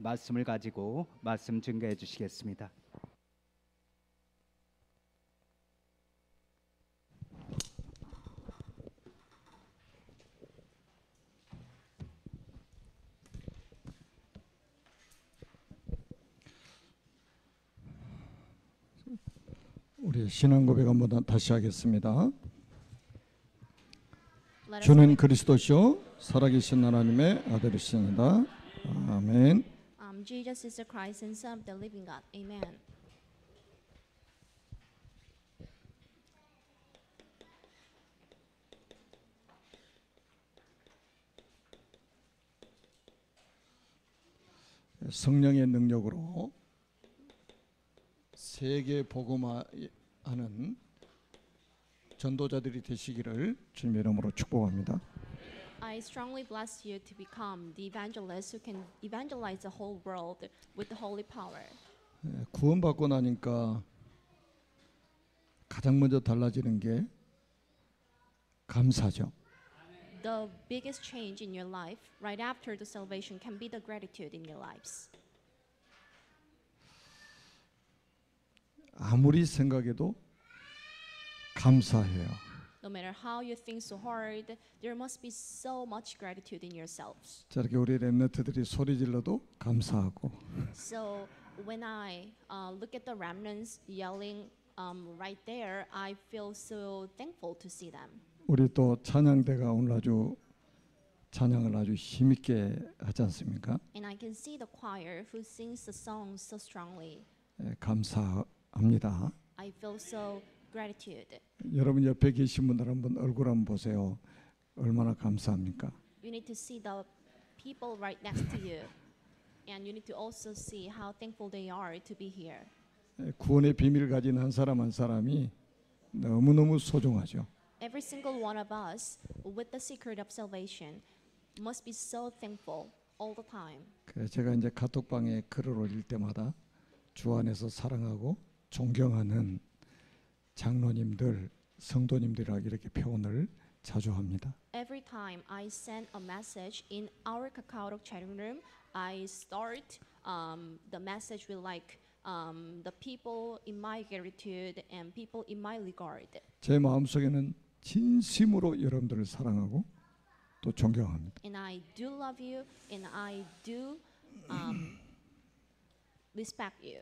말씀을 가지고 말씀 증거해 주시겠습니다. 우리 신앙 고백 한번 다시 하겠습니다. 주는 그리스도시요 살아계신 하나님의 아들이시니다. 아멘. Jesus is the Christ and Son of the living God. Amen. 성령의 능력으로 세계 복음화하는 전도자들이 되시기를 주님의 이름으로 축복합니다. I strongly bless you to become the evangelists who can evangelize the whole world with the holy power. 구원받고 나니까 가장 먼저 달라지는 게 감사죠. The biggest change in your life right after the salvation can be the gratitude in your lives. 아무리 생각해도 감사해요. No matter how you think so hard, there must be so much gratitude in yourselves. 저렇게 우리 렘넌트들이 소리 질러도 감사하고. So when I look at the remnants yelling right there, I feel so thankful to see them. 우리 또 찬양대가 오늘 아주 찬양을 아주 힘있게 하지 않습니까? And I can see the choir who sings the songs so strongly. 감사합니다. I feel so gratitude. 여러분 옆에 계신 분들 한번 얼굴 한번 보세요. 얼마나 감사합니까? You need to see the people right next to you, and you need to also see how thankful they are to be here. 구원의 비밀을 가진 한 사람 한 사람이 너무너무 소중하죠. Every single one of us with the secret of salvation must be so thankful all the time. 제가 이제 카톡방에 글을 올릴 때마다 주 안에서 사랑하고 존경하는 장로님들, 성도님들이라 이렇게 표현을 자주 합니다. Every time I send a message in our KakaoTalk chatting room, I start the message with like the people in my gratitude and people in my regard. 제 마음속에는 진심으로 여러분들을 사랑하고 또 존경합니다. And I do love you, and I do respect you.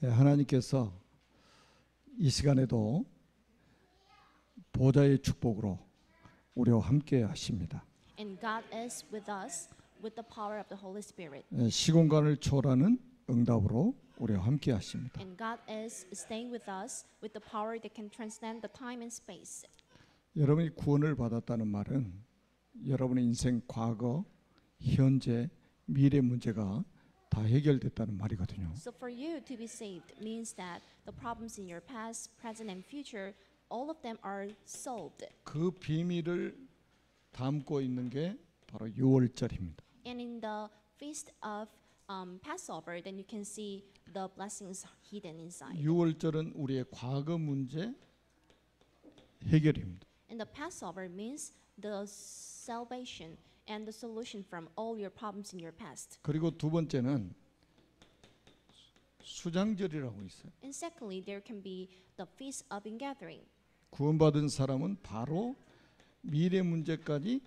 하나님께서 이 시간에도 보좌의 축복으로 우리와 함께 하십니다. And God is with us with the power of the Holy Spirit. 시공간을 초월하는 응답으로 우리와 함께 하십니다. And God is staying with us with the power that can transcend the time and space. 여러분이 구원을 받았다는 말은 여러분의 인생 과거, 현재, 미래 문제가 다 해결됐다는 말이거든요. So for you to be saved means that the problems in your past, present, and future, all of them are solved. 그 비밀을 담고 있는 게 바로 유월절입니다. And in the feast of Passover, then you can see the blessings hidden inside. 유월절은 우리의 과거 문제 해결입니다. And the Passover means the salvation and the solution from all your problems in your past. 그리고 두 번째는 수장절이라고 있어요. And secondly, there can be the feast of ingathering. 구원받은 사람은 바로 미래 문제까지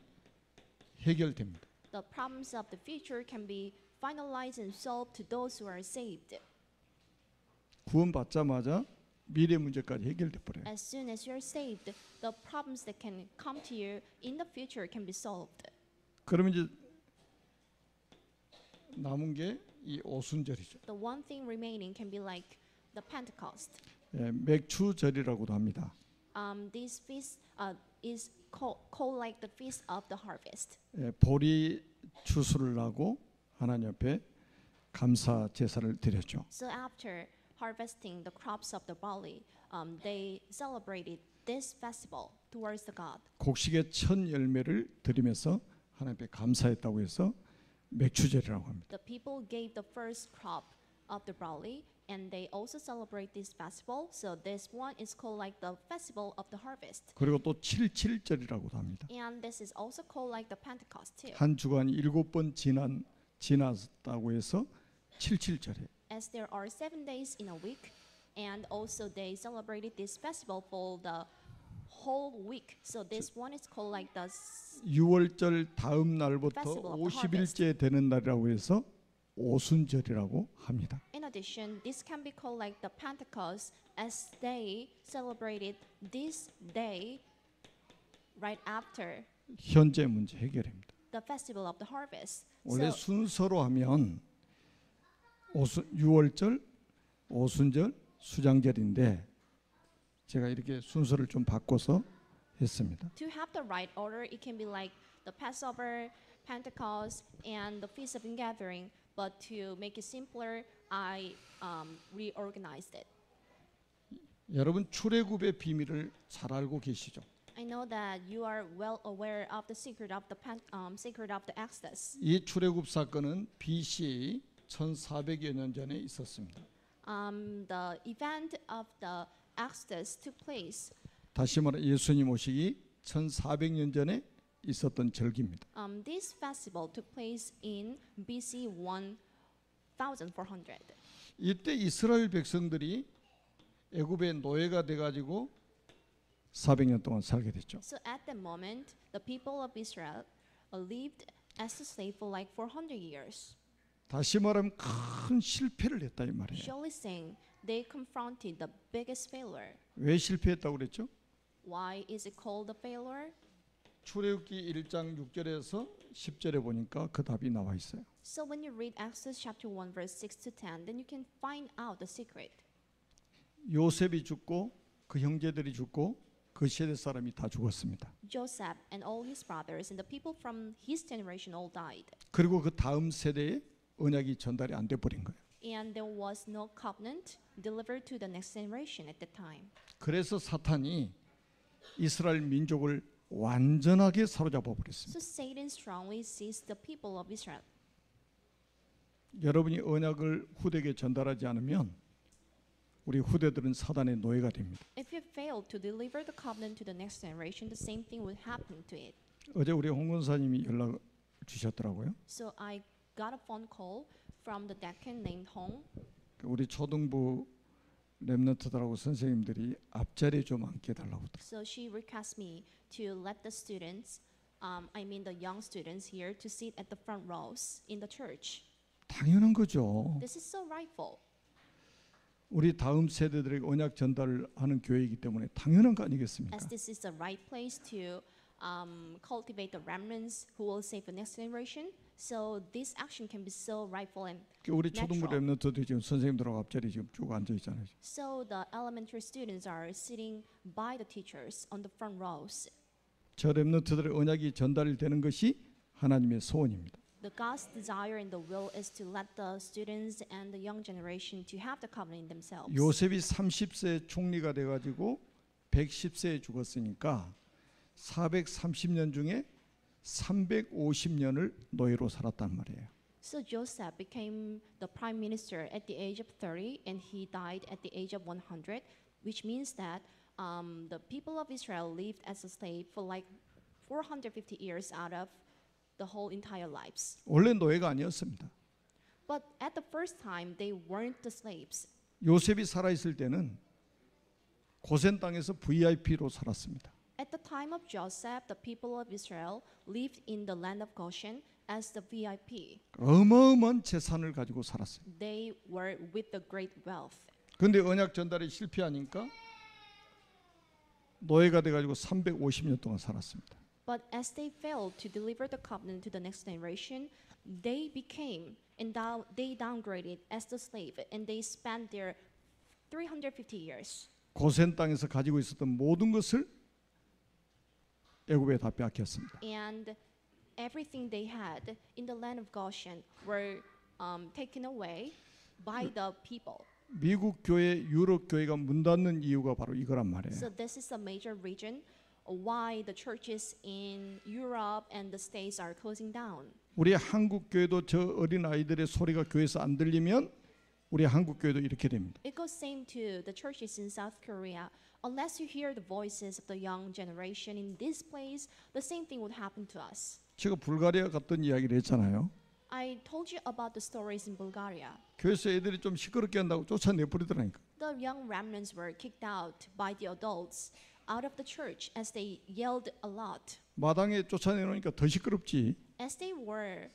해결됩니다. The problems of the future can be finalized and solved to those who are saved. 구원받자마자 미래 문제까지 해결돼 버려요. As soon as you're saved, the problems that can come to you in the future can be solved. 그러면 이제 남은 게 이 오순절이죠. The one thing remaining can be like the Pentecost. 맥추절이라고도 합니다. This feast is called like the feast of the harvest. 보리 추수를 하고 하나님 앞에 감사 제사를 드렸죠. So after harvesting the crops of the barley, they celebrated this festival towards the God. 곡식의 첫 열매를 드리면서 하나님 앞에 감사했다고 해서 맥추절이라고 합니다. The people gave the first crop of the barley, and they also celebrate this festival. So this one is called like the festival of the harvest. 그리고 또 77절이라고도 합니다. And this is also called like the Pentecost too. 한 주간 7번 지났다고 해서 칠칠절에. as there are 7 days in a week, and also they celebrated this festival for the whole week. So this one is called like the 6월절 다음 날부터 Festival of the 50일째 되는 날이라고 해서 오순절이라고 합니다. In addition, this can be called like the Pentecost, as they celebrated this day right after 현재 문제 해결입니다. the festival of the harvest. 원래 So 순서로 하면 6월절, 오순절, 수장절인데 제가 이렇게 순서를 좀 바꿔서 했습니다. to have the right order, it can be like the Passover, Pentecost, and the Feast of Ingathering. But to make it simpler, I reorganized it. 여러분 출애굽의 비밀을 잘 알고 계시죠? I know that you are well aware of the secret of the Exodus. 이 출애굽 사건은 BC 1400여 년 전에 있었습니다. The event of the Exodus took place. 다시 말해 예수님 오시기 1400년 전에 있었던 절기입니다. This festival took place in BC 1400. 이때 이스라엘 백성들이 애굽의 노예가 돼가지고 400년 동안 살게 됐죠. So at that moment, the people of Israel lived as a slave for like 400 years. 다시 말하면 큰 실패를 했다 이 말이에요. Surely saying, they confronted the biggest failure. 왜 실패했다고 그랬죠? Why is it called a failure? 출애굽기 1장 6절에서 10절에 보니까 그 답이 나와 있어요. So when you read Exodus chapter 1 verse 6 to 10, then you can find out the secret. 요셉이 죽고 그 형제들이 죽고 그 세대 사람이 다 죽었습니다. Joseph and all his brothers and the people from his generation all died. 그리고 그 다음 세대에 언약이 전달이 안 돼 버린 거예요. And there was no covenant delivered to the next generation at that time. 그래서 사탄이 이스라엘 민족을 완전하게 사로잡아 버렸습니다. So Satan strongly seized the people of Israel. 여러분이 언약을 후대에게 전달하지 않으면 우리 후대들은 사단의 노예가 됩니다. If you fail to deliver the covenant to the next generation, the same thing will happen to it. 어제 우리 홍 권사님이 연락 주셨더라고요. So I got a phone call from the deacon named Hong. 우리 초등부 렘넌트들하고 선생님들이 앞자리에 좀 앉게 달라고. So she requests me to let the students, I mean the young students here, to sit at the front rows in the church. 당연한 거죠. This is so rightful. 우리 다음 세대들에게 언약 전달을 하는 교회이기 때문에 당연한 거 아니겠습니까? As this is the right place to cultivate the remnants who will save the next generation. So this action can be so rightful and 우리 초등부 natural. 렘넌트들이 지금 선생님들하고 앞자리 지금 쭉 앉아 있잖아요. So the elementary students are sitting by the teachers on the front rows. 저 렘넌트들의 언약이 전달이 되는 것이 하나님의 소원입니다. The God's desire and the will is to let the students and the young generation to have the covenant in themselves. 요셉이 30세 총리가 돼가지고 110세에 죽었으니까 430년 중에 350년을 노예로 살았단 말이에요. So Joseph became the prime minister at the age of 30 and he died at the age of 100, which means that the people of Israel lived as a slave for like 450 years out of the whole entire lives. 원래 노예가 아니었습니다. But at the first time, they weren't the slaves. 요셉이 살아있을 때는 고센 땅에서 VIP로 살았습니다. At the time of Joseph, the people of Israel lived in the land of Goshen as the VIP. 어마어마한 재산을 가지고 살았어요. They were with the great wealth. 그런데 언약 전달이 실패하니까 노예가 돼가지고 350년 동안 살았습니다. But as they failed to deliver the covenant to the next generation, they became and they downgraded as the slave, and they spent their 350 years. 고센 땅에서 가지고 있었던 모든 것을 애굽에 다 빼앗겼습니다. And everything they had in the land of Goshen were taken away by the people. 미국 교회, 유럽 교회가 문 닫는 이유가 바로 이거란 말이에요. So this is a major reason why the churches in Europe and the States are closing down. 우리 한국 교회도 저 어린 아이들의 소리가 교회에서 안 들리면 우리 한국 교회도 이렇게 됩니다. It goes same to the churches in South Korea. Unless you hear the voices of the young generation in this place, the same thing would happen to us. 제가 불가리아 갔던 이야기를 했잖아요. I told you about the stories in Bulgaria. 교회에서 애들이 좀 시끄럽게 한다고 쫓아내 버리더라니까. The young remnants were kicked out by the adults out of the church as they yelled a lot. 마당에 쫓아내놓으니까 더 시끄럽지. As they were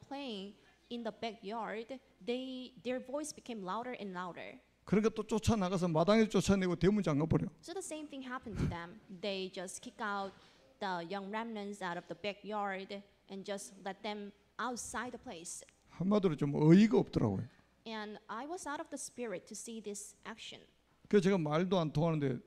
playing in the backyard, their voice became louder and louder. 그러니까 또 쫓아나가서 마당에 쫓아내고 대문 잠가 버려. So the same thing happened to them. They just kick out the young remnants out of the backyard and just let them outside the place. 한마디로 좀 어이가 없더라고요. And I was out of the spirit to see this action. 그래서 제가 말도 안 통하는데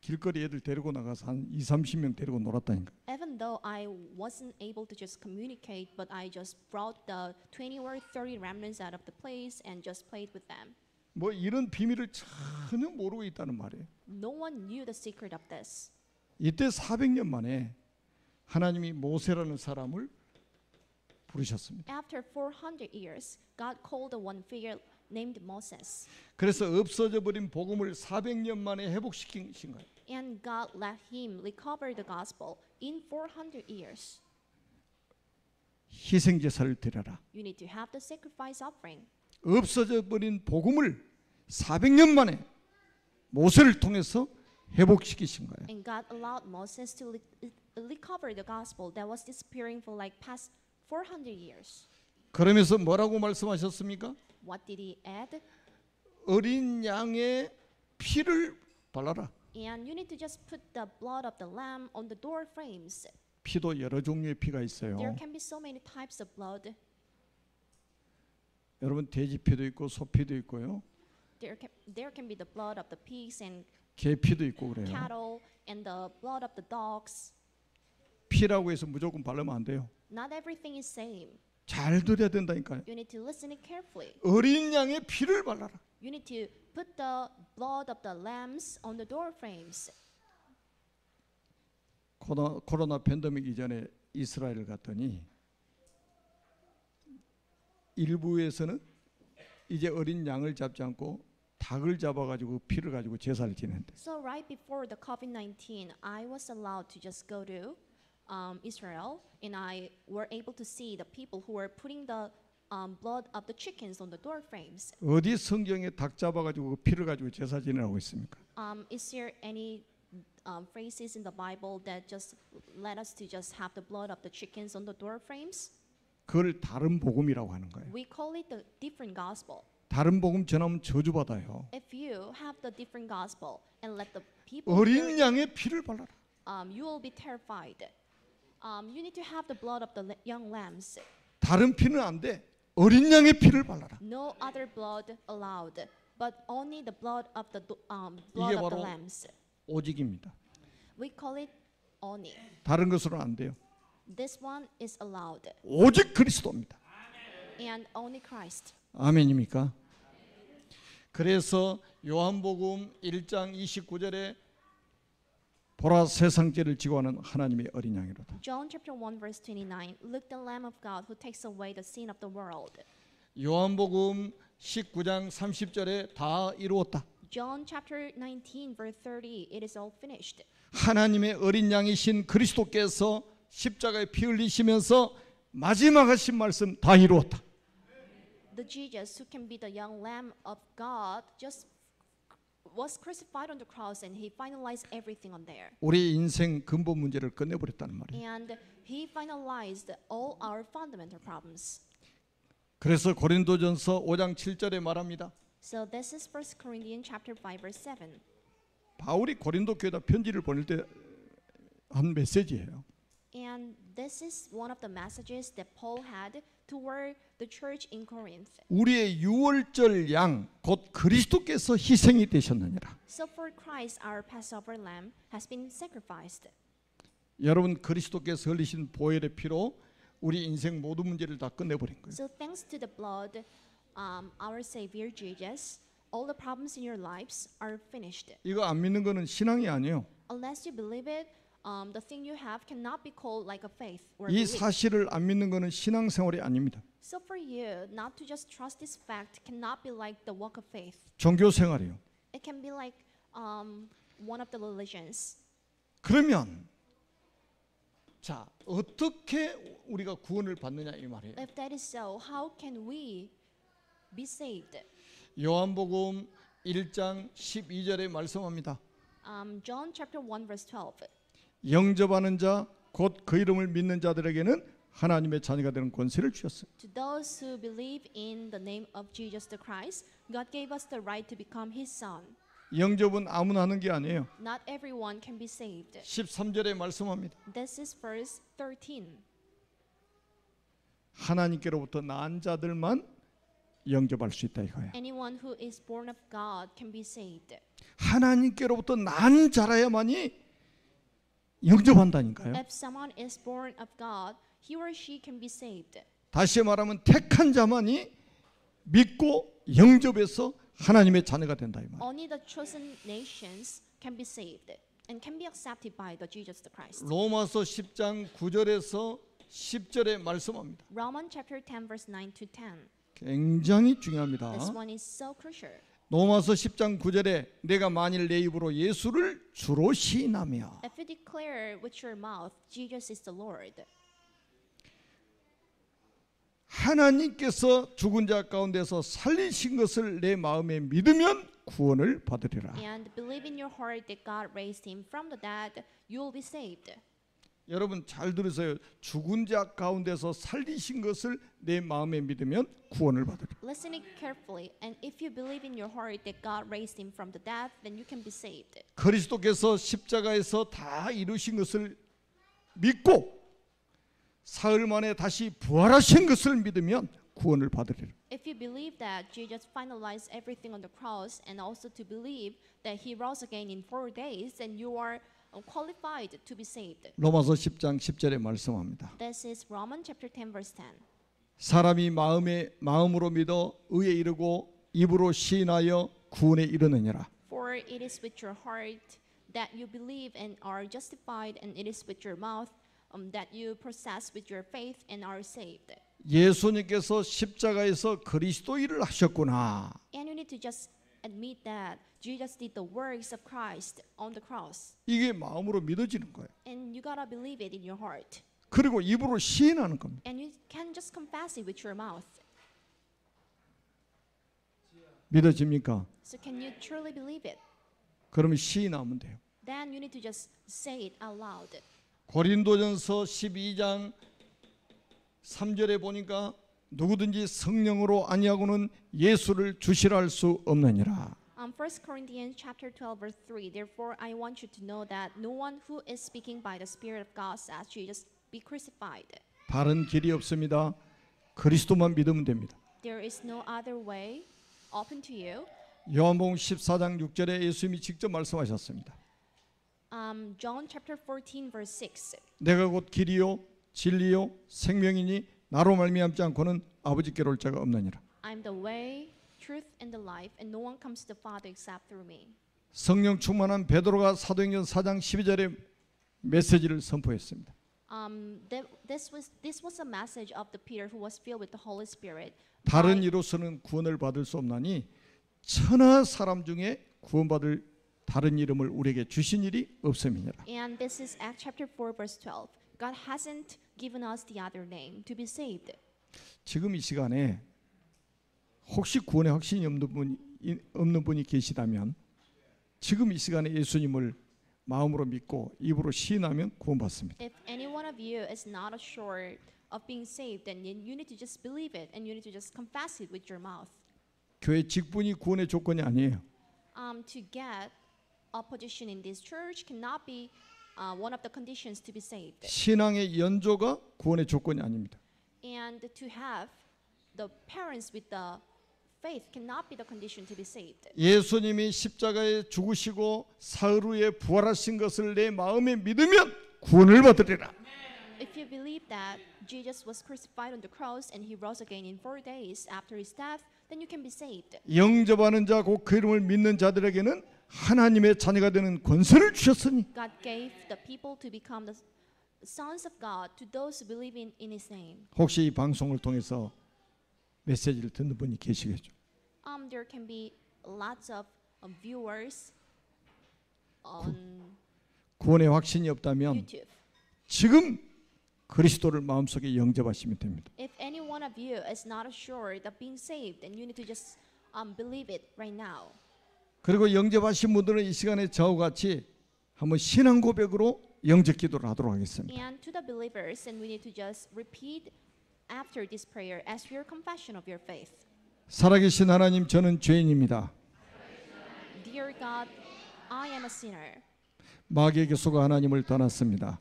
길거리 애들 데리고 나가서 한 20-30명 데리고 놀았다니까. Even though I wasn't able to just communicate, but I just brought the 20 or 30 remnants out of the place and just played with them. 뭐 이런 비밀을 전혀 모르고 있다는 말이에요. No one knew the secret of this. 이때 400년 만에 하나님이 모세라는 사람을 부르셨습니다. After 400 years, God called the one figure named Moses. 그래서 없어져 버린 복음을 400년 만에 회복시킨 거예요. And God let him recover the gospel in 400 years. 희생 제사를 드려라. You need to have the sacrifice offering. 없어져 버린 복음을 400년 만에 모세를 통해서 회복시키신 거예요. And God allowed Moses to recover the gospel that was disappearing for like past 400 years. 그러면서 뭐라고 말씀하셨습니까? What did he add? 어린 양의 피를 발라라. And you need to just put the blood of the lamb on the door frames. 피도 여러 종류의 피가 있어요. There can be so many types of blood. 여러분 돼지 피도 있고 소 피도 있고요. There can be the blood of the pigs and 개 피도 있고 그래요. cattle and the blood of the dogs. 피라고 해서 무조건 바르면 안 돼요. Not everything is same. 잘 들어야 된다니까요. You need to listen it carefully. 어린 양의 피를 발라라. You need to put the blood of the lambs on the door frames. 코로나 팬데믹 이전에 이스라엘 갔더니 일부에서는 이제 어린 양을 잡지 않고 닭을 잡아가지고 피를 가지고 제사를 지낸대. So right before the COVID-19, I was allowed to just go to Israel, and I were able to see the people who were putting the blood of the chickens on the door frames. 어디 성경에 닭 잡아가지고 피를 가지고 제사 지내라고 있습니까? Is there any phrases in the Bible that just let us to just have the blood of the chickens on the door frames? 그걸 다른 복음이라고 하는 거예요. We call it the different gospel. 다른 복음 전하면 저주받아요. If you have the different gospel and let the people hear 어린 it, 양의 피를 발라라. you will be terrified. You need to have the blood of the young lambs. 다른 피는 안 돼. 어린 양의 피를 발라라. No other blood allowed, but only the blood of the blood of the 바로 lambs. 오직입니다. We call it oni. 다른 것으로는 안 돼요. This one is allowed, 오직 그리스도입니다. and only Christ. 아멘입니까? 그래서 요한복음 1장 29절에 보라 세상 죄를 지고 하는 하나님의 어린 양이로다. John chapter 1 verse 29. Look the Lamb of God who takes away the sin of the world. 요한복음 19장 30절에 다 이루었다. John chapter 19 verse 30. It is all finished. 하나님의 어린 양이신 그리스도께서 십자가에 피 흘리시면서 마지막 하신 말씀 다 이루었다. The Jesus who can be the young Lamb of God just was crucified on the cross, and he finalized everything on there. 우리 인생 근본 문제를 끝내버렸다는 말이에요. And he finalized all our fundamental problems. 그래서 고린도전서 5장 7절에 말합니다. So this is 1 Corinthians chapter 5 verse 7. 바울이 고린도 교회에다 편지를 보낼 때 한 메시지예요. And this is one of the messages that Paul had toward the church in Corinth. 우리의 유월절 양 곧 그리스도께서 희생이 되셨느니라. So for Christ, our Passover lamb has been sacrificed. 여러분 그리스도께서 흘리신 보혈의 피로 우리 인생 모든 문제를 다 끝내버린 거예요. So thanks to the blood, our Savior Jesus, all the problems in your lives are finished. 이거 안 믿는 거는 신앙이 아니에요. Unless you believe it, the thing you have cannot be called like a faith or 이 belief. 사실을 안 믿는 거는 신앙생활이 아닙니다. So for you, not to just trust this fact cannot be like the walk of faith. 종교생활이요. It can be like one of the religions. 그러면 자, 어떻게 우리가 구원을 받느냐 이 말이에요. If that is so, how can we be saved? 요한복음 1장 12절에 말씀합니다. John chapter 1 verse 12. 영접하는 자 곧 그 이름을 믿는 자들에게는 하나님의 자녀가 되는 권세를 주셨어요. To those who believe in the name of Jesus the Christ, God gave us the right to become His son. 영접은 아무나 하는 게 아니에요. Not everyone can be saved. 13절에 말씀합니다. This is verse 13. 하나님께로부터 난 자들만 영접할 수 있다 이거예요. Anyone who is born of God can be saved. 하나님께로부터 난 자라야만이 영접한다니까요. If someone is born of God, he or she can be saved. 다시 말하면 택한 자만이 믿고 영접해서 하나님의 자녀가 된다 이 말이에요. Only the chosen nations can be saved and can be accepted by the Jesus the Christ. 로마서 10장 9절에서 10절에 말씀합니다. Romans chapter 10 verse 9 to 10. 굉장히 중요합니다. This one is so crucial. 로마서 10장 9절에 내가 만일 내 입으로 예수를 주로 시인하며 If you declare with your mouth Jesus is the Lord, 하나님께서 죽은 자 가운데서 살리신 것을 내 마음에 믿으면 구원을 받으리라. and believe in your heart that God raised him from the dead, you will be saved. 여러분 잘 들으세요. 죽은 자 가운데서 살리신 것을 내 마음에 믿으면 구원을 받으리라. Listening carefully, and if you believe in your heart that God raised him from the dead, then you can be saved. 그리스도께서 십자가에서 다 이루신 것을 믿고 사흘 만에 다시 부활하신 것을 믿으면 구원을 받으리라. If you believe that Jesus finalized everything on the cross, and also to believe that he rose again in 4 days, then you are qualified to be saved. 로마서 10장 10절에 말씀합니다. This is Romans chapter 10 verse 10. 사람이 마음으로 믿어 의에 이르고 입으로 시인하여 구원에 이르느니라. For it is with your heart that you believe and are justified, and it is with your mouth that you process with your faith and are saved. 예수님께서 십자가에서 그리스도 일을 하셨구나. And you need to just admit that Jesus did the works of Christ on the cross. 이게 마음으로 믿어지는 거예요. And you gotta believe it in your heart. 그리고 입으로 시인하는 겁니다. And you can just confess it with your mouth. 믿어집니까? So can you truly believe it? 그러면 시인하면 돼요. Then you need to just say it out loud. 고린도전서 12장 3절에 보니까 누구든지 성령으로 아니하고는 예수를 주시라 할 수 없느니라. 1 Corinthians chapter 12 verse 3. Therefore I want you to know that no one who is speaking by the Spirit of God says Jesus be crucified. 다른 길이 없습니다. 그리스도만 믿으면 됩니다. There is no other way open to you. 요한복음 14장 6절에 예수님이 직접 말씀하셨습니다. John chapter 14 verse 6. 내가 곧 길이요 진리요 생명이니 나로 말미암지 않고는 아버지께로 올 자가 없느니라. I'm the way, truth, and the life, and no one comes to the Father except through me. 성령 충만한 베드로가 사도행전 4장 12절에 메시지를 선포했습니다. This was a message of the Peter who was filled with the Holy Spirit. 다른 이로서는 구원을 받을 수 없나니 천하 사람 중에 구원받을 다른 이름을 우리에게 주신 일이 없음이니라. And this is Acts chapter 4 verse 12. God hasn't given us the other name to be saved. 지금 이 시간에 혹시 구원에 확신이 없는 분이 계시다면 지금 이 시간에 예수님을 마음으로 믿고 입으로 시인하면 구원받습니다. If any one of you is not assured of being saved, then you need to just believe it and you need to just confess it with your mouth. 교회 직분이 구원의 조건이 아니에요. To get a position in this church cannot be one of the conditions to be saved. 신앙의 연조가 구원의 조건이 아닙니다. And to have the parents with the faith cannot be the condition to be saved. 예수님이 십자가에 죽으시고 사흘 후에 부활하신 것을 내 마음에 믿으면 구원을 받으리라. If you believe that Jesus was crucified on the cross and he rose again in 4 days after his death, then you can be saved. 영접하는 자 곧 그 이름을 믿는 자들에게는 하나님의 자녀가 되는 권세를 주셨으니 God gave the people to become the sons of God to those who believe in his name. 혹시 이 방송을 통해서 메시지를 듣는 분이 계시겠죠. There can be lots of viewers on 구원의 확신이 없다면 YouTube. 지금 그리스도를 마음속에 영접하시면 됩니다. If any one of you is not assured of being saved, then you need to just believe it right now. 그리고 영접하신 분들은 이 시간에 저와 같이 한번 신앙 고백으로 영접 기도를 하도록 하겠습니다. And to the believers, and we need to just repeat after this prayer as your confession of your faith. 살아계신 하나님, 저는 죄인입니다. Dear God, I am a sinner. 마귀에게 속아 하나님을 떠났습니다.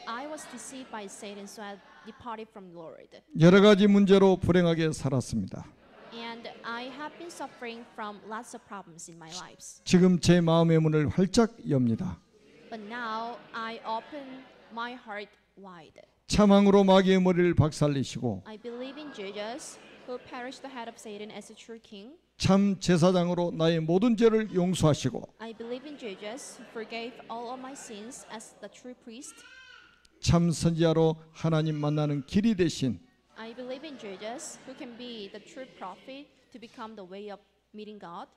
I was deceived by Satan, so I departed from the Lord. 여러 가지 문제로 불행하게 살았습니다. And I have been suffering from lots of problems in my lives. 지금 제 마음의 문을 활짝 엽니다. But now I open my heart wide. 참왕으로 마귀의 머리를 박살내시고 I believe in Jesus, who perished the head of Satan as a true king. 참 제사장으로 나의 모든 죄를 용서하시고 I believe in Jesus, who forgave all of my sins as the true priest. 참 선지자로 하나님 만나는 길이 되신 I believe in Jesus, who can be the true prophet to become the way of meeting God.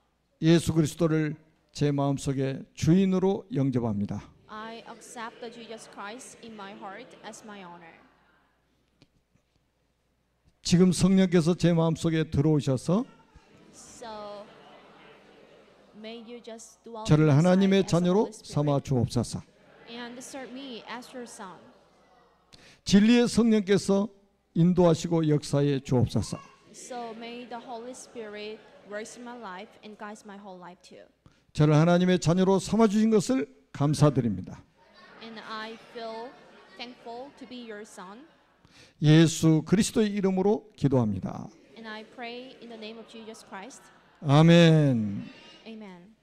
예수 그리스도를 제 마음속에 주인으로 영접합니다. I accept the Jesus Christ in my heart as my honor. 지금 성령께서 제 마음속에 들어오셔서 So may you just dwell 저를 inside 하나님의 as the 자녀로 Holy Spirit 삼아 주옵소서. and serve me as your son. 진리의 성령께서 인도하시고 역사에 주옵소서. So may the Holy Spirit works in my life and guides my whole life too. 저를 하나님의 자녀로 삼아 주신 것을 감사드립니다. And I feel thankful to be your son. 예수 그리스도의 이름으로 기도합니다. And I pray in the name of Jesus Christ. 아멘. Amen.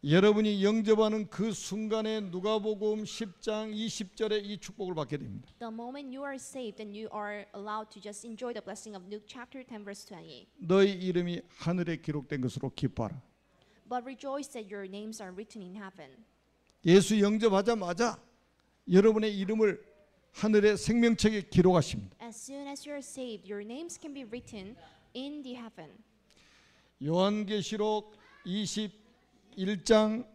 여러분이 영접하는 그 순간에 누가복음 10장 20절에 이 축복을 받게 됩니다. The moment you are saved, then you are allowed to just enjoy the blessing of Luke chapter 10 verse 20. 너희 이름이 하늘에 기록된 것으로 기뻐하라. But rejoice that your names are written in heaven. 예수 영접하자마자 여러분의 이름을 하늘의 생명책에 기록하십니다. As soon as you are saved, your names can be written in the heaven. 요한계시록 21장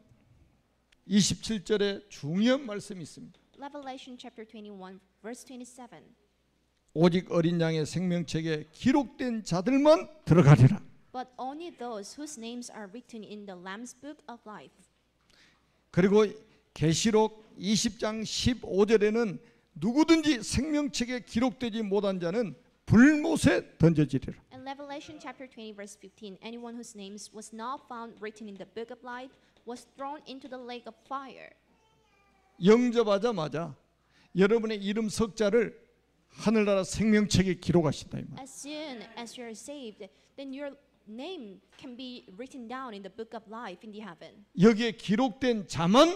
27절에 중요한 말씀이 있습니다. Revelation chapter 21 verse 27. 오직 어린 양의 생명책에 기록된 자들만 들어가리라. But only those whose names are written in the Lamb's book of life. 그리고 계시록 20장 15절에는 누구든지 생명책에 기록되지 못한 자는 불못에 던져지리라. In Revelation chapter 20 verse 15, anyone whose names was not found written in the book of life was thrown into the lake of fire. 영접하자마자 여러분의 이름 석자를 하늘나라 생명책에 기록하신다 이 말. As soon as you are saved, then your name can be written down in the book of life in the heaven. 여기에 기록된 자만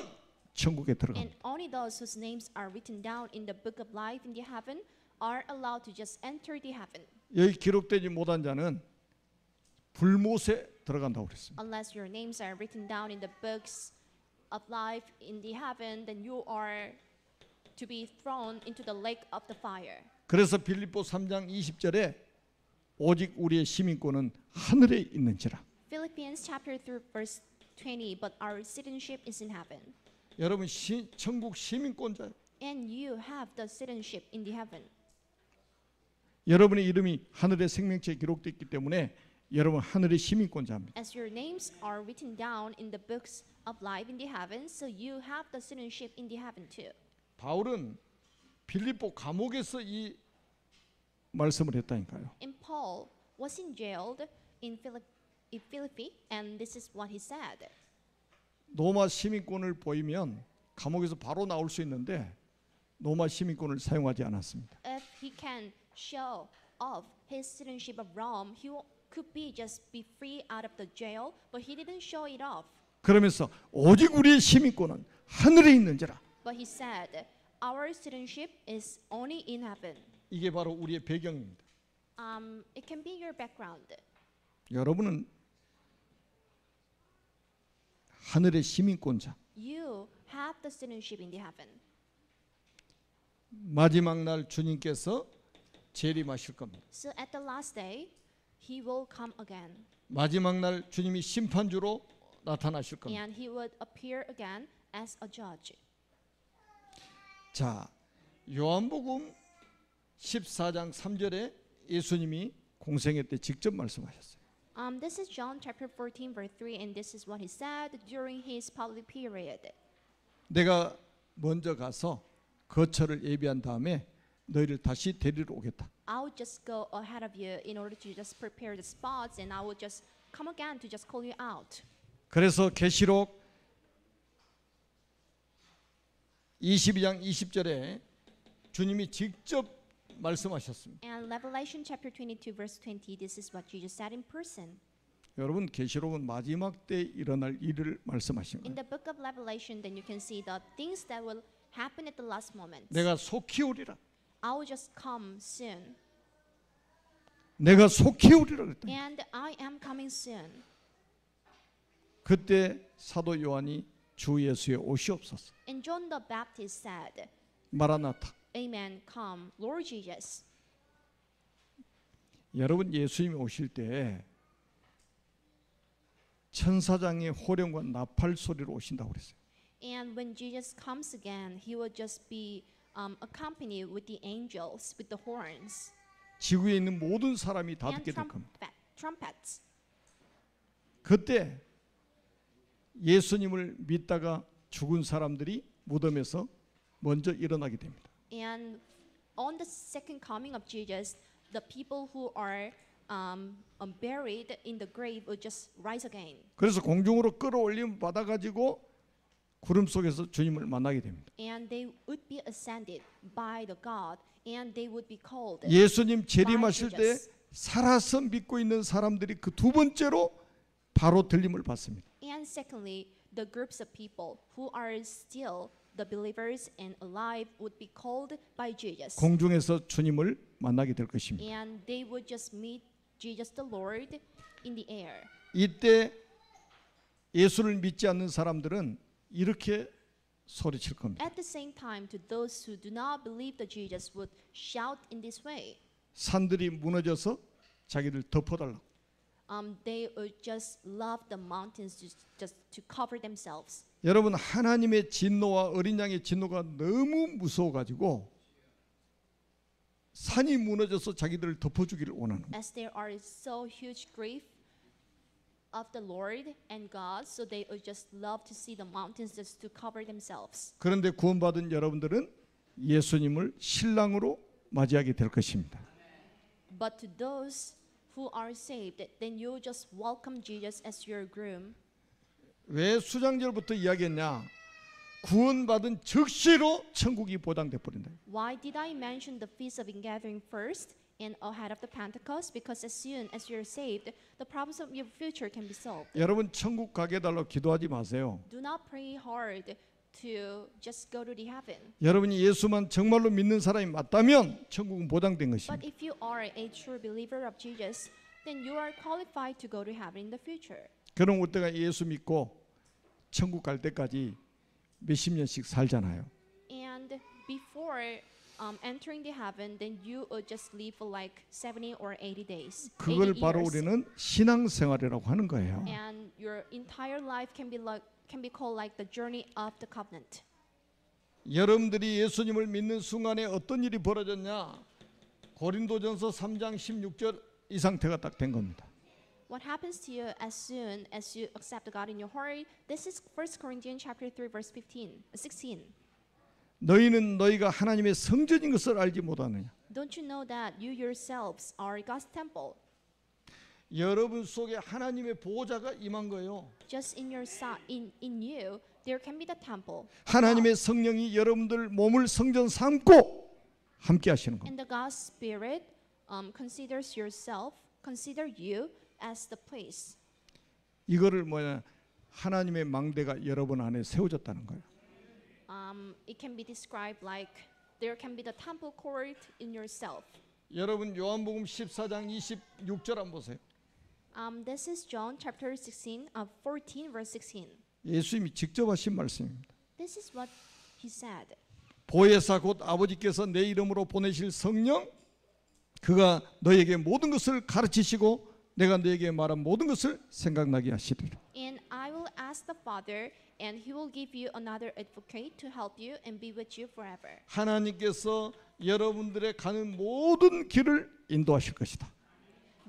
천국에 들어갑니다. And only those whose names are written down in the book of life in the heaven are allowed to just enter the heaven. 여기 기록되지 못한 자는 불못에 들어간다고 그랬습니다. Unless your names are written down in the books of life in the heaven, then you are to be thrown into the lake of the fire. 그래서 빌립보 3장 20절에 오직 우리의 시민권은 하늘에 있는지라. Philippians chapter 3 verse 20, but our citizenship is in heaven. 여러분 천국 시민권자. And you have the citizenship in the heaven. 여러분의 이름이 하늘의 생명책에 기록되어 있기 때문에 여러분 하늘의 시민권자입니다. As your names are written down in the books of life in the heaven, so you have the citizenship in the heaven too. 바울은 빌립보 감옥에서 이 말씀을 했다니까요. And Paul was in jailed in Philippi, and this is what he said. 로마 시민권을 보이면 감옥에서 바로 나올 수 있는데 로마 시민권을 사용하지 않았습니다. If he can show off his citizenship of Rome, he could just be free out of the jail, but he didn't show it off. 그러면서 오직 우리의 시민권은 하늘에 있는지라. But he said, our citizenship is only in heaven. 이게 바로 우리의 배경입니다. It can be your background. 여러분은 하늘의 시민권자. You have the citizenship in the heaven. 마지막 날 주님께서 재림하실 겁니다. So at the last day, he will come again. 마지막 날 주님이 심판주로 나타나실 겁니다. And he would appear again as a judge. 자, 요한복음 14장 3절에 예수님이 공생애 때 직접 말씀하셨어요. This is John chapter 14 verse 3 and this is what he said during his public period. 내가 먼저 가서 거처를 예비한 다음에 너희를 다시 데리러 오겠다. I will just go ahead of you in order to just prepare the spots and I will just come again to just call you out. 그래서 계시록 22장 20절에 주님이 직접 말씀하셨습니다. And Revelation chapter 22 verse 20 this is what Jesus said in person. 여러분 계시록은 마지막 때 일어날 일을 말씀하신 In 거예요. the book of Revelation then you can see the things that will happen at the last moment. 내가 속히 오리라. I will just come soon. 내가 속히 오리라 그랬더니 And I am coming soon. 그때 사도 요한이 주 예수의 오시옵소서. And John the Baptist said, 마라나타. Amen, come, Lord Jesus. 여러분 예수님이 오실 때 천사장의 호령과 나팔 소리로 오신다고 그랬어요. And when Jesus comes again, he will just be accompanied with the angels, with the horns 지구에 있는 모든 사람이 다 and 듣게 될 겁니다. trumpets. 그때 예수님을 믿다가 죽은 사람들이 무덤에서 먼저 일어나게 됩니다. And on the second coming of Jesus, the people who are buried in the grave will just rise again. 그래서 공중으로 끌어올림 받아가지고 구름 속에서 주님을 만나게 됩니다. And they would be ascended by the God, and they would be called. 예수님 재림하실 때 살아서 믿고 있는 사람들이 그 두 번째로 바로 들림을 받습니다. And secondly, the groups of people who are still the believers and alive would be called by Jesus. 공중에서 주님을 만나게 될 것입니다. And they would just meet Jesus the Lord in the air. 이때 예수를 믿지 않는 사람들은 이렇게 소리칠 겁니다. At the same time, to those who do not believe that Jesus would shout in this way. 산들이 무너져서 자기를 덮어달라고. They would just love the mountains just to cover themselves. 여러분 하나님의 진노와 어린 양의 진노가 너무 무서워가지고 산이 무너져서 자기들을 덮어주기를 원하는 거예요. As there are so huge grief of the Lord and God, so they would just love to see the mountains just to cover themselves. 그런데 구원받은 여러분들은 예수님을 신랑으로 맞이하게 될 것입니다. But to those who are saved, then you just welcome Jesus as your groom. 왜 수장절부터 이야기했냐? 구원받은 즉시로 천국이 보장돼 버린다. Why did I mention the Feast of Ingathering first and ahead of the Pentecost? Because as soon as you're saved, the problems of your future can be solved. 여러분 천국 가게 해달라고 기도하지 마세요. Do not pray hard to just go to the heaven. 여러분이 예수만 정말로 믿는 사람이 맞다면 천국은 보장된 But 것입니다. if you are a true believer of Jesus, then you are qualified to go to heaven in the future. 그럼 우리가 예수 믿고 천국 갈 때까지 몇십 년씩 살잖아요. And before entering the heaven, then you would just live for like 70 or 80 days. 그걸 80 바로 years. 우리는 신앙생활이라고 하는 거예요. And your entire life can be called like the journey of the covenant. 여러분들이 예수님을 믿는 순간에 어떤 일이 벌어졌냐? 고린도전서 3장 16절 이 상태가 딱 된 겁니다. What happens to you as soon as you accept God in your heart? This is 1 Corinthians chapter 3 verse 16. 너희는 너희가 하나님의 성전인 것을 알지 못하느냐? Don't you know that you yourselves are God's temple? 여러분 속에 하나님의 보호자가 임한 거예요. Just in you, there can be the temple. 하나님의 성령이 여러분들 몸을 성전 삼고 함께 하시는 겁니다. And the God's Spirit consider you as the place. 이거를 하나님의 망대가 여러분 안에 세워졌다는 거예요. It can be described like there can be the temple court in yourself. 여러분 요한복음 14장 26절 한번 보세요. This is John chapter 14 verse 16. 예수님이 직접 하신 말씀입니다. This is what he said. 보혜사 곧 아버지께서 내 이름으로 보내실 성령 그가 너에게 모든 것을 가르치시고 내가 너에게 말한 모든 것을 생각나게 하시리라. And I will ask ask the Father, and He will give you another advocate to help you and be with you forever. 하나님께서 여러분들의 가는 모든 길을 인도하실 것이다.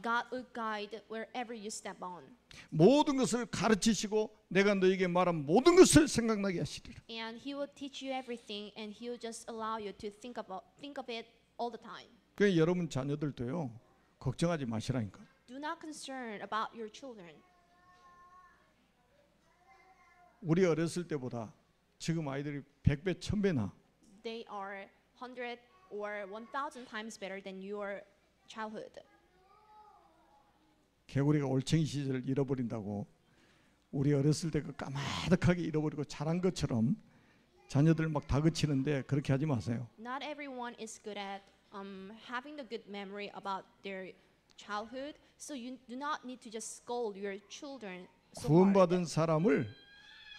God will guide wherever you step on. 모든 것을 가르치시고 내가 너에게 말한 모든 것을 생각나게 하시리라. And He will teach you everything, and He will just allow you to think of it all the time. 그 여러분 자녀들도요. 걱정하지 마시라니까. Do not concern about your children. 우리 어렸을 때보다 지금 아이들이 100배, 1000배나 They are 100 or 1,000 times better than your childhood. 개구리가 올챙이 시절을 잃어버린다고 우리 어렸을 때 그 까마득하게 잃어버리고 자란 것처럼 자녀들 막 다그치는데 그렇게 하지 마세요. Not everyone is good at having the good memory about their childhood, so you do not need to just scold your children so hard. 구원받은 사람을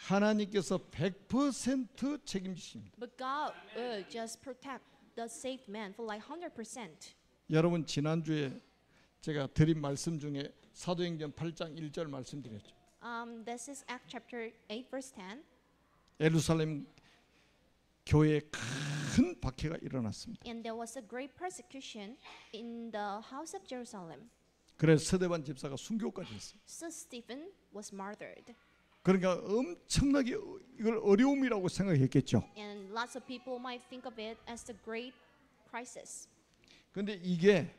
하나님께서 100% 책임지십니다. But God will just protect the saved man for like 100%. 여러분 지난주에 제가 드린 말씀 중에 사도행전 8장 1절 말씀드렸죠. This is Acts chapter 8 verse 10. 예루살렘 교회에 큰 박해가 일어났습니다. And there was a great persecution in the house of Jerusalem. 그래서 스데반 집사가 순교까지 했어요. So Stephen was martyred. 그러니까 엄청나게 이걸 어려움이라고 생각했겠죠. And lots of people might think of it as the great crisis. 그런데 이게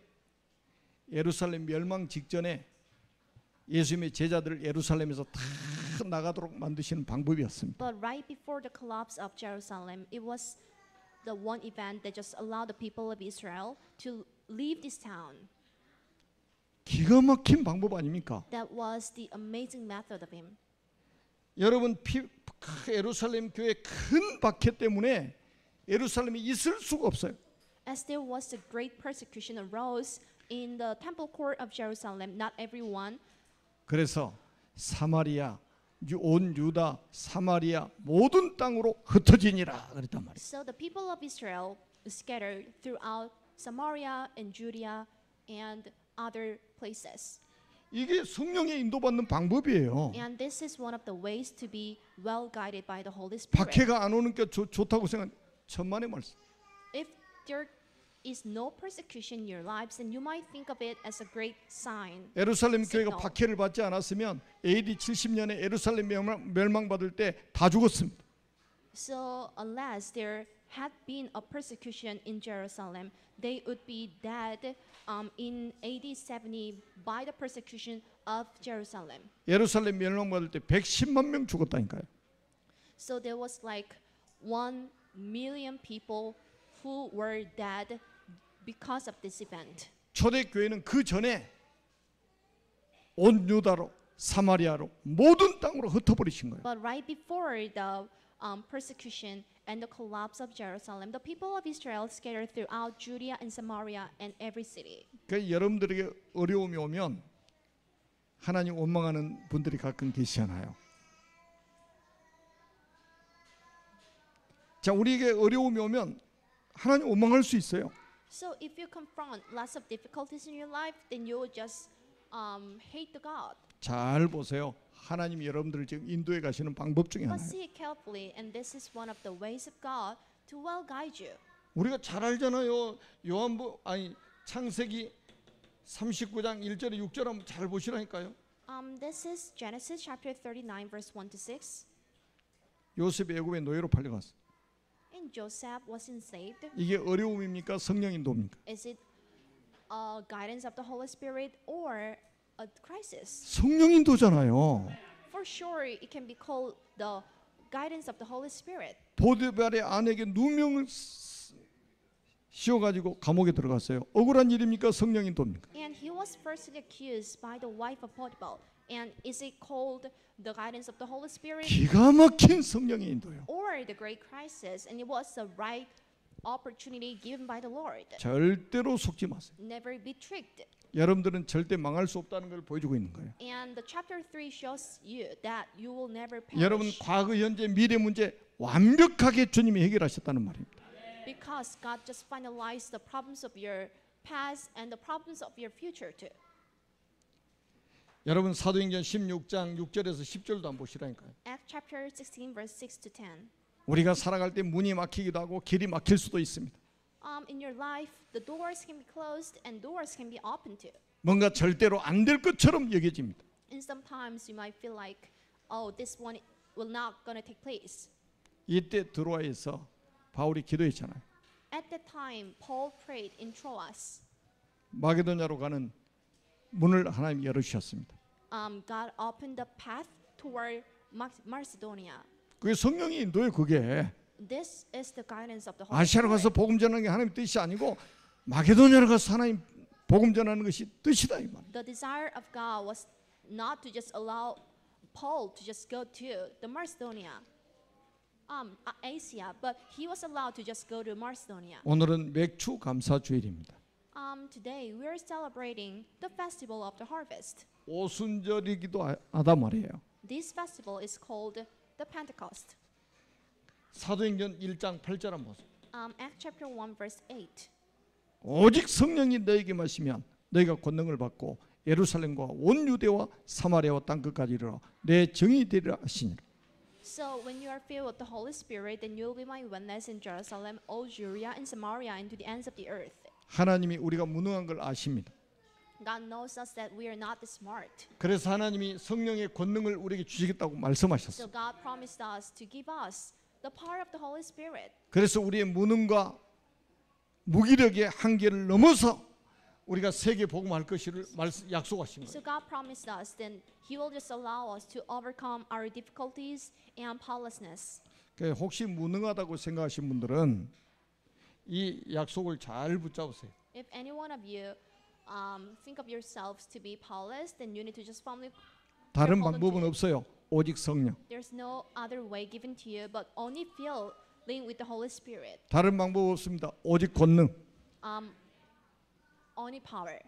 예루살렘 멸망 직전에 예수님의 제자들을 예루살렘에서 다 나가도록 만드시는 방법이었습니다. But right before the collapse of Jerusalem, it was the one event that just allowed the people of Israel to leave this town. 기가 막힌 방법 아닙니까? That was the amazing method of him. 여러분 예루살렘 교회 큰 박해 때문에 예루살렘이 있을 수가 없어요. As there was a great persecution arose in the temple court of Jerusalem, not everyone. 그래서 사마리아, 온 유다, 사마리아 모든 땅으로 흩어지니라 그랬단 말이에요. So the people of Israel scattered throughout Samaria and Judea and other places. 이게 성령의 인도받는 방법이에요. And this is one of the ways to be well guided by the Holy Spirit. 박해가 안 오는 게 좋다고 생각. 천만의 말씀. If there is no persecution in your lives, then you might think of it as a great sign. 예루살렘 교회가 signal. 박해를 받지 않았으면 AD 70년에 예루살렘 멸망받을 때 다 죽었습니다. So unless there had been a persecution in Jerusalem, they would be dead in AD 70 by the persecution of Jerusalem. 예루살렘 멸망받을 때 110만 명 죽었다니까요. So there was like 1 million people who were dead because of this event. 초대교회는 그 전에 온 유다로 사마리아로 모든 땅으로 흩어버리신 거예요. But right before the persecution and the collapse of Jerusalem, the people of Israel scattered throughout Judea and Samaria and every city. 그러니까 여러분들에게 어려움이 오면 하나님 원망하는 분들이 가끔 계시잖아요. 자, 우리에게 어려움이 오면 하나님 원망할 수 있어요. So if you confront lots of difficulties in your life, then you will just hate the God. 잘 보세요. 하나님이 여러분들을 지금 인도해 가시는 방법 중에 But 하나예요. see it carefully, and this is one of the ways of God to well guide you. 우리가 잘 알잖아요. 창세기 39장 1절에 6절 한번 잘 보시라니까요. This is Genesis chapter 39, verse 1 to 6. 요셉이 애굽의 노예로 팔려갔어. And Joseph was enslaved. 이게 어려움입니까? 성령 인도입니까? Is it a guidance of the Holy Spirit or a crisis? 성령 인도잖아요. For sure, it can be called the guidance of the Holy Spirit. 보디발의 아내에게 누명을 씌워가지고 감옥에 들어갔어요. 억울한 일입니까? 성령 인도입니까? And he was firstly accused by the wife of Potiphar. And is it called the guidance of the Holy Spirit 기가 막힌 성령의 인도요. or the great crisis? And it was the right opportunity given by the Lord. 절대로 속지 마세요. Never be tricked. 여러분들은 절대 망할 수 없다는 걸 보여주고 있는 거예요. And the chapter 3 shows you that you will never 여러분 perish 과거, 현재, 미래 문제 완벽하게 주님이 해결하셨다는 말입니다. because God just finalized the problems of your past and the problems of your future too. 여러분 사도행전 16장 6절에서 10절도 한번 보시라니까요. Acts chapter 16 verse 6 to 10. 우리가 살아갈 때 문이 막히기도 하고 길이 막힐 수도 있습니다. In your life, the doors can be closed and doors can be opened too. 뭔가 절대로 안 될 것처럼 여겨집니다. And sometimes you might feel like, oh, this one will not gonna take place. 이때 드로아에서 바울이 기도했잖아요. At that time, Paul prayed in Troas. 마게도냐로 가는 문을 하나님 열어주셨습니다. God opened the path toward Macedonia. 그게 성령의 인도예요. 그게 This is the guidance of the Holy 아시아로 가서 Spirit. 복음 전하는 게 하나님 뜻이 아니고 마게도냐로 가서 하나님 복음 전하는 것이 뜻이다 이 말. The desire of God was not to just allow Paul to just go to the Macedonia, Asia, but he was allowed to just go to Macedonia. 오늘은 맥주 감사 주일입니다. Today we are celebrating the festival of the harvest. 오순절이기도 하다 말이에요. This festival is called the Pentecost. 사도행전 1장 8절 한번 보세요. Acts chapter 1 verse 8. 오직 성령이 너에게 마시면 너희가 권능을 받고 예루살렘과 온 유대와 사마리아와 땅 끝까지 이르러 내 증인이 되리라 하시니라. So when you are filled with the Holy Spirit, then you will be my witness in Jerusalem, all Judea and Samaria, and to the ends of the earth. 하나님이 우리가 무능한 걸 아십니다. God knows us that we are not smart. 그래서 하나님이 성령의 권능을 우리에게 주시겠다고 So 말씀하셨어요. God promised us to give us the power of the Holy Spirit. 그래서 우리의 무능과 무기력의 한계를 넘어서 우리가 세계 복음할 것을 약속하신 거예요. So God promised us, then He will just allow us to overcome our difficulties and powerlessness. 그러니까 혹시 무능하다고 생각하신 분들은 이 약속을 잘 붙잡으세요. If any one of you think of yourselves to be powerless, then you need to just firmly. 다른 방법은 없어요. 오직 성령. There's no other way given to you, but only filling with the Holy Spirit. 다른 방법 없습니다. 오직 권능. Only power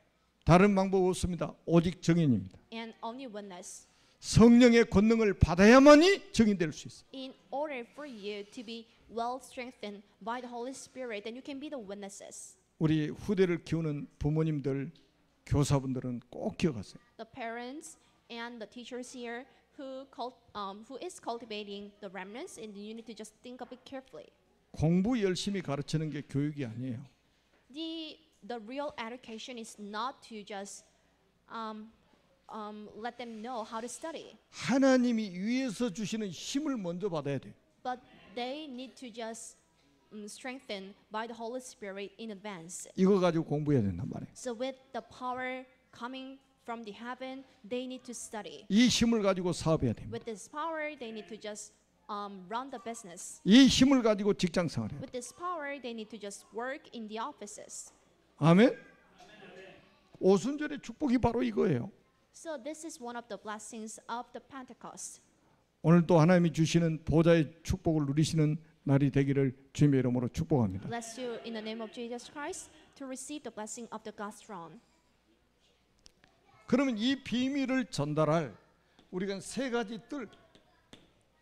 다른 방법 없습니다. 오직 증인입니다. and only witness. 성령의 권능을 받아야만이 증인될 수 있어요. In order for you to be well strengthened by the Holy Spirit, then you can be the witnesses. 우리 후대를 키우는 부모님들, 교사분들은 꼭 기억하세요. The parents and the teachers here who is cultivating the remnants, and you need to just think of it carefully. 공부 열심히 가르치는 게 교육이 아니에요. The real education is not to just let them know how to study, 하나님이 위에서 주시는 힘을 먼저 받아야 돼요. but they need to just strengthened by the Holy Spirit in advance. 이거 가지고 공부해야 된단 말이에요. So with the power coming from the heaven, they need to study. 이 힘을 가지고 사업해야 됩니다. With this power, they need to just run the business. 이 힘을 가지고 직장 생활해야 돼요. With this power, they need to just work in the offices. 아멘. 오순절의 축복이 바로 이거예요. So this is one of the blessings of the Pentecost. 오늘 또 하나님이 주시는 보좌의 축복을 누리시는 날이 되기를 주님의 이름으로 축복합니다. Bless you in the name of Jesus Christ to receive the blessing of the God's throne. 그러면 이 비밀을 전달할 우리가 세 가지 뜰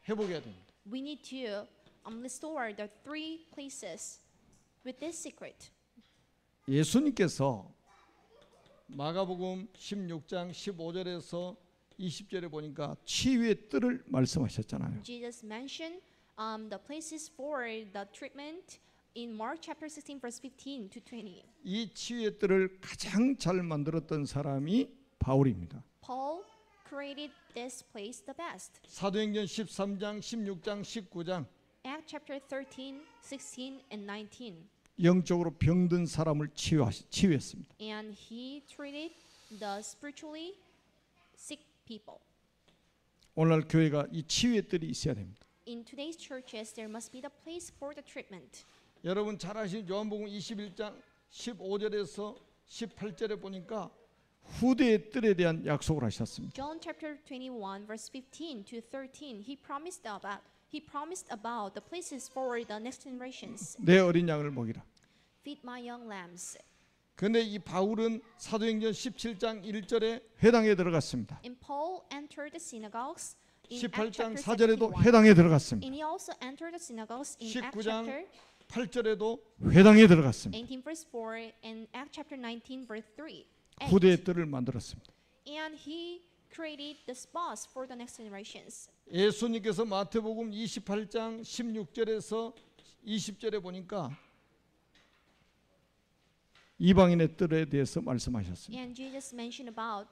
해보게 됩니다. We need to restore the three places with this secret. 예수님께서 마가복음 16장 15절에서 20절에 보니까 치유의 뜰을 말씀하셨잖아요. Jesus mentioned the places for the treatment in Mark chapter 16 verse 15 to 20. 이 치유의 뜰을 가장 잘 만들었던 사람이 바울입니다. Paul created this place the best. 사도행전 13장, 16장, 19장 Acts chapter 13, 16 and 19. 영적으로 병든 사람을 치유했습니다. And he treated the spiritually sick people. 오늘날 교회가 이 치유의 뜰이 있어야 됩니다. In today's churches, there must be the place for the treatment. 여러분 잘 아시는 요한복음 21장 15절에서 18절에 보니까 후대의 뜰에 대한 약속을 하셨습니다. John chapter 21 verse 15 to 13, he promised about the places for the next generations. 내 어린 양을 먹이라. Feed my young lambs. 그런데 이 바울은 사도행전 17장 1절에 회당에 들어갔습니다. And Paul entered the synagogues in Acts 18장 chapter 4절에도 21. 회당에 들어갔습니다. And he also entered the synagogues in Acts 19장 chapter 8절에도 회당에 들어갔습니다. 18 verse 4 and Acts chapter 19 verse 3. 후대의 뜰을 만들었습니다. And he created the spots for the next generations. 예수님께서 마태복음 28장 16절에서 20절에 보니까 이방인의 뜰에 대해서 말씀하셨습니다. And Jesus mentioned about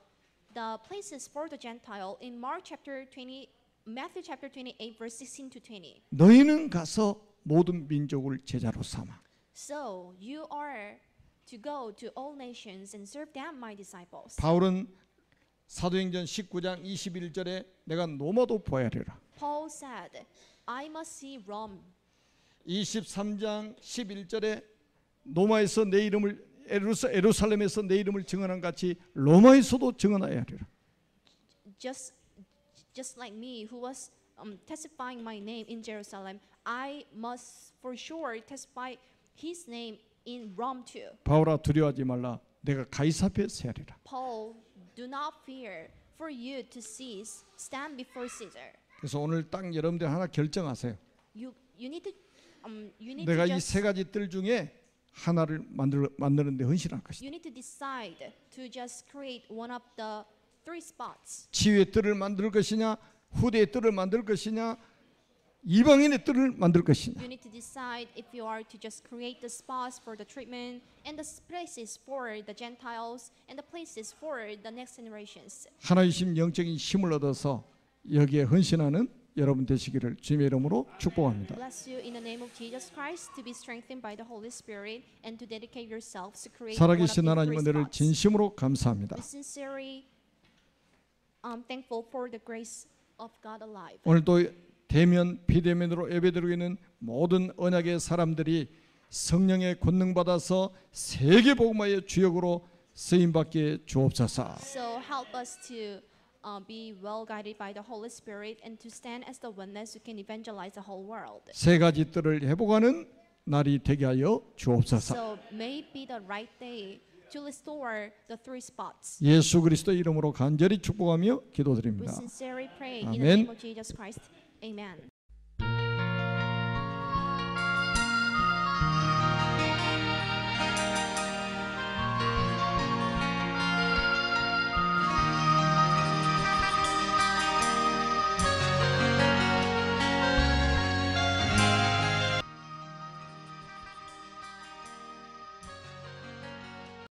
the places for the Gentile in Matthew chapter 28 verse 16 to 20. 너희는 가서 모든 민족을 제자로 삼아. So you are to go to all nations and serve them, my disciples. 바울은 사도행전 19장 21절에 내가 로마도 보아야 하리라. Paul said, I must see Rome. 23장 11절에 로마에서 내 이름을 예루살렘에서 내 이름을 증언한 같이 로마에서도 증언하여야 하리라. Just like me who was testifying my name in Jerusalem, I must for sure testify his name in Rome too. 바울아 두려워하지 말라. 내가 가이사 앞에 서야리라. Paul, do not fear, for you to cease stand before Caesar. 그래서 오늘 딱 여러분들 하나 결정하세요. You need to 내가 이 just 세 가지 뜰 중에 하나를 만드는데 헌신할 것이다. you need to decide to just create one of the three spots. 치유의 뜰을 만들 것이냐, 후대의 뜰을 만들 것이냐, 이방인의 뜰을 만들 것이냐. You need to decide if you are to just create the spots for the treatment and the places for the Gentiles and the places for the next generations. 하나님 영적인 힘을 얻어서 여기에 헌신하는 여러분 되시기를 주님의 이름으로 축복합니다. Bless you in the name of Jesus Christ to be strengthened by the Holy Spirit and to dedicate yourselves to create one of 살아계신 the 하나님 three 은혜를 spots. 진심으로 감사합니다. We sincerely thankful for the grace of God alive. 오늘도 대면 비대면으로 예배드리고 있는 모든 언약의 사람들이 성령의 권능 받아서 세계 복음화의 주역으로 쓰임 받게 주옵소서. So help us to be well guided by the Holy Spirit and to stand as the witness who can evangelize the whole world. 세 가지 뜰을 회복하는 날이 되게 하여 주옵소서. So may it be the right day to restore the three spots. 예수 그리스도 이름으로 간절히 축복하며 We 기도드립니다. sincerely pray in the 아멘. name of Jesus Christ. Amen.